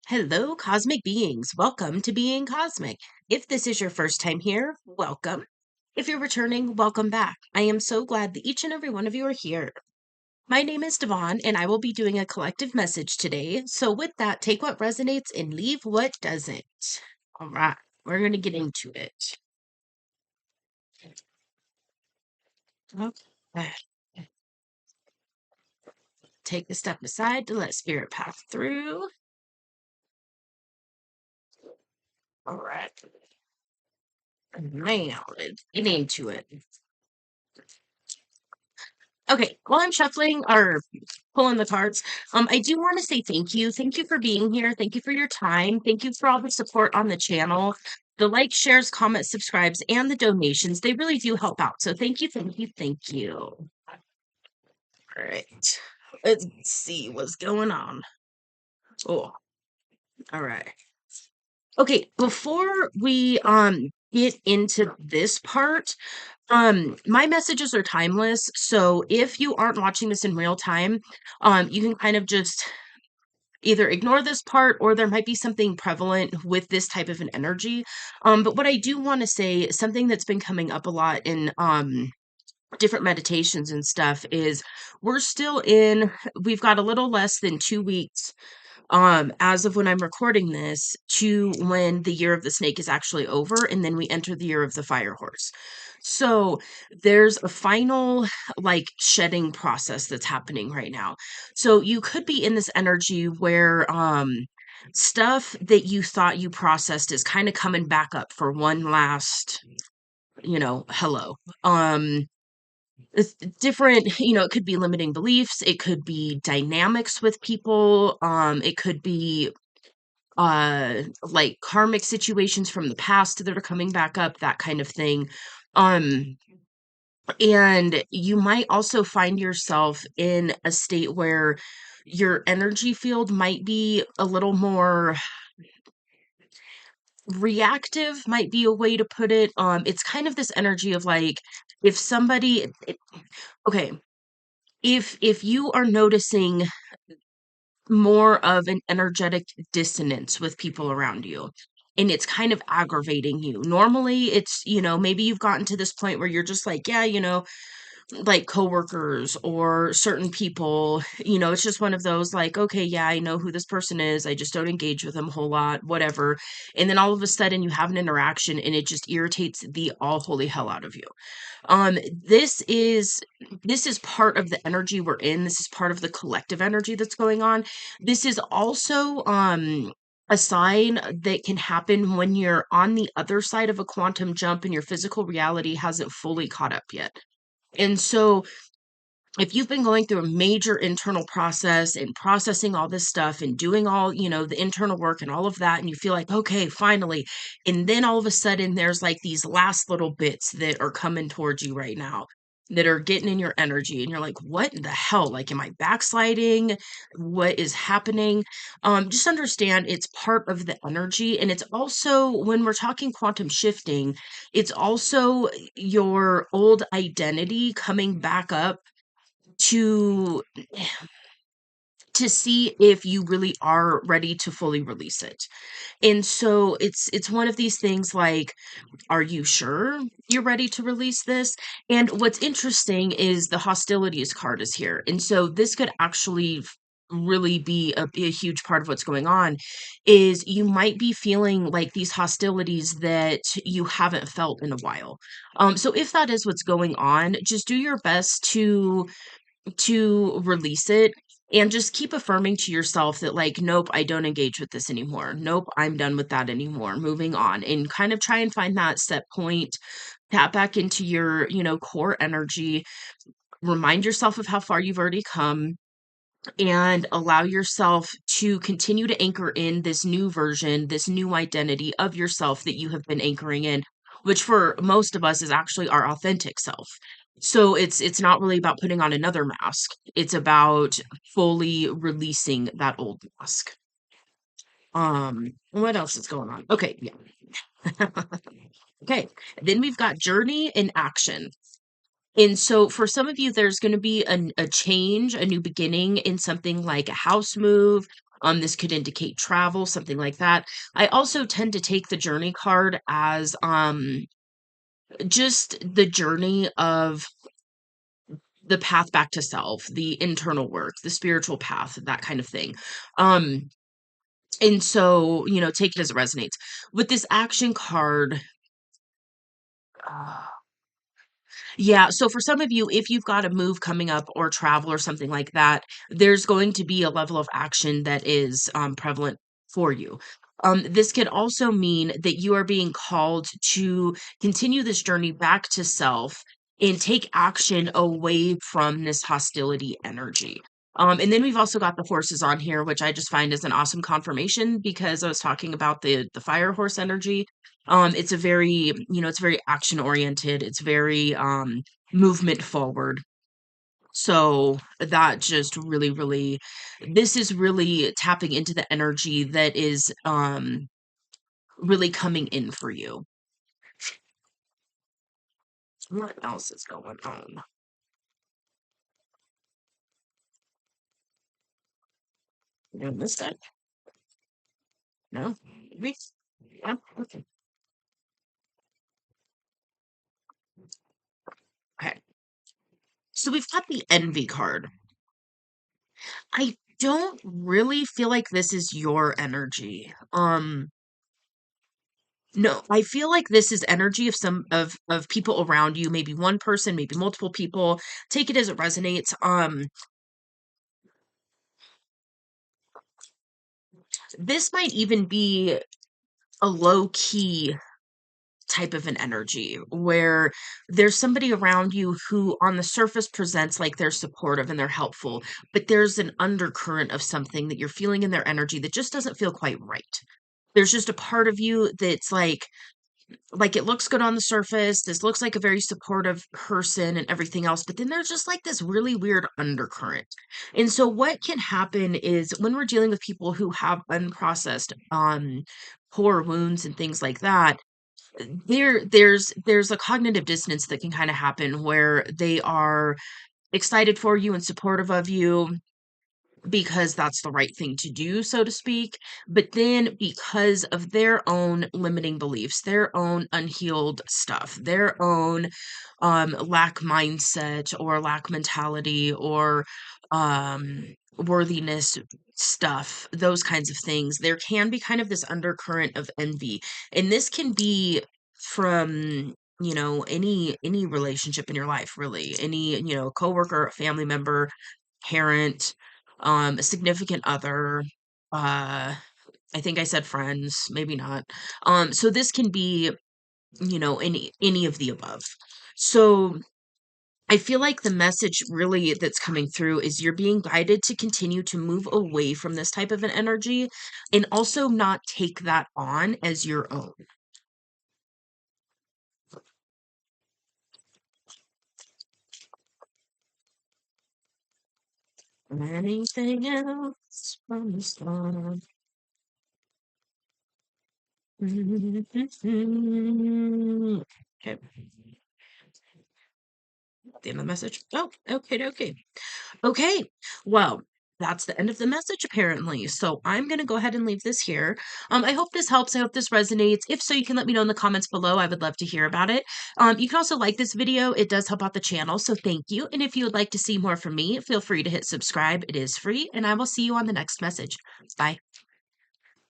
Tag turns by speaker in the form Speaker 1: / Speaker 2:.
Speaker 1: Hello, cosmic beings. Welcome to Being Cosmic. If this is your first time here, welcome. If you're returning, welcome back. I am so glad that each and every one of you are here. My name is Devon, and I will be doing a collective message today. So, with that, take what resonates and leave what doesn't. All right, we're going to get into it. Okay. Take a step aside to let spirit pass through. All right. Now, let's get into it. Okay, while I'm shuffling or pulling the cards, I do want to say thank you. Thank you for being here. Thank you for your time. Thank you for all the support on the channel. The likes, shares, comments, subscribes, and the donations. They really do help out. So thank you, thank you, thank you. All right. Let's see what's going on. Oh, all right. Okay, before we get into this part, my messages are timeless. So if you aren't watching this in real time, you can kind of just either ignore this part or there might be something prevalent with this type of an energy. But what I do want to say, something that's been coming up a lot in different meditations and stuff is we've got a little less than 2 weeks as of when I'm recording this to when the year of the snake is actually over, and then we enter the year of the fire horse. So there's a final like shedding process that's happening right now. So you could be in this energy where stuff that you thought you processed is kind of coming back up for one last, hello. It's different, it could be limiting beliefs, it could be dynamics with people, it could be like karmic situations from the past that are coming back up, that kind of thing. um and you might also find yourself in a state where your energy field might be a little more reactive, might be a way to put it. It's kind of this energy of like, if somebody okay, if you are noticing more of an energetic dissonance with people around you, and it's kind of aggravating you. Normally, it's, maybe you've gotten to this point where you're just like, yeah, like coworkers or certain people, it's just one of those like, okay, yeah, I know who this person is. I just don't engage with them a whole lot, whatever. And then all of a sudden you have an interaction and it just irritates the all holy hell out of you. Um, this is this is part of the energy we're in. This is part of the collective energy that's going on. This is also a sign that can happen when you're on the other side of a quantum jump and your physical reality hasn't fully caught up yet. And so if you've been going through a major internal process and processing all this stuff and doing all, the internal work and all of that, and you feel like, okay, finally, and then all of a sudden there's like these last little bits that are coming towards you right now that are getting in your energy, and you're like, what the hell? Like, am I backsliding? What is happening? Just understand it's part of the energy. And it's also, when we're talking quantum shifting, it's also your old identity coming back up to see if you really are ready to fully release it. And so it's one of these things like, are you sure you're ready to release this? And what's interesting is the hostilities card is here. And so this could actually really be a huge part of what's going on. Is you might be feeling like these hostilities that you haven't felt in a while. So if that is what's going on, just do your best to release it, and just keep affirming to yourself that like, nope, I don't engage with this anymore. Nope, I'm done with that anymore. Moving on, and kind of try and find that set point, tap back into your, core energy, remind yourself of how far you've already come, and allow yourself to continue to anchor in this new version, this new identity of yourself that you have been anchoring in, which for most of us is actually our authentic self. So it's not really about putting on another mask. It's about fully releasing that old mask. What else is going on? Okay, yeah. Okay. Then we've got journey and action. And so for some of you, there's going to be a change, a new beginning in something like a house move, This could indicate travel, something like that. I also tend to take the journey card as just the journey of the path back to self, the internal work, the spiritual path, that kind of thing. Um, and so, take it as it resonates. With this action card, yeah, so for some of you, if you've got a move coming up or travel or something like that, there's going to be a level of action that is prevalent for you. This could also mean that you are being called to continue this journey back to self and take action away from this hostility energy. And then we've also got the horses on here, which I just find is an awesome confirmation because I was talking about the fire horse energy. It's a very, it's very action oriented. It's very movement forward. So that just really, really, this is really tapping into the energy that is really coming in for you. What else is going on? You missed that? No? Maybe? Yeah. Okay. Okay. So we've got the envy card. I don't really feel like this is your energy. No, I feel like this is energy of some of people around you, maybe one person, maybe multiple people. Take it as it resonates. This might even be a low key type of an energy where there's somebody around you who on the surface presents like they're supportive and they're helpful, but there's an undercurrent of something that you're feeling in their energy that just doesn't feel quite right. There's just a part of you that's like it looks good on the surface. This looks like a very supportive person and everything else, but then there's just like this really weird undercurrent. And so what can happen is when we're dealing with people who have unprocessed core wounds and things like that, there's a cognitive dissonance that can kind of happen where they are excited for you and supportive of you because that's the right thing to do, so to speak. But then, because of their own limiting beliefs, their own unhealed stuff, their own lack mindset or lack mentality or worthiness stuff, those kinds of things, there can be kind of this undercurrent of envy. And this can be from any relationship in your life, really, any coworker, family member, parent, a significant other, I think I said friends, maybe not. So this can be, any of the above. So I feel like the message really that's coming through is you're being guided to continue to move away from this type of an energy and also not take that on as your own. Anything else from the start? Okay, the end of the message. Oh, okay, okay. Okay, well, that's the end of the message apparently. So I'm going to go ahead and leave this here. I hope this helps. I hope this resonates. If so, you can let me know in the comments below. I would love to hear about it. You can also like this video. It does help out the channel. So thank you. And if you would like to see more from me, feel free to hit subscribe. It is free. And I will see you on the next message. Bye.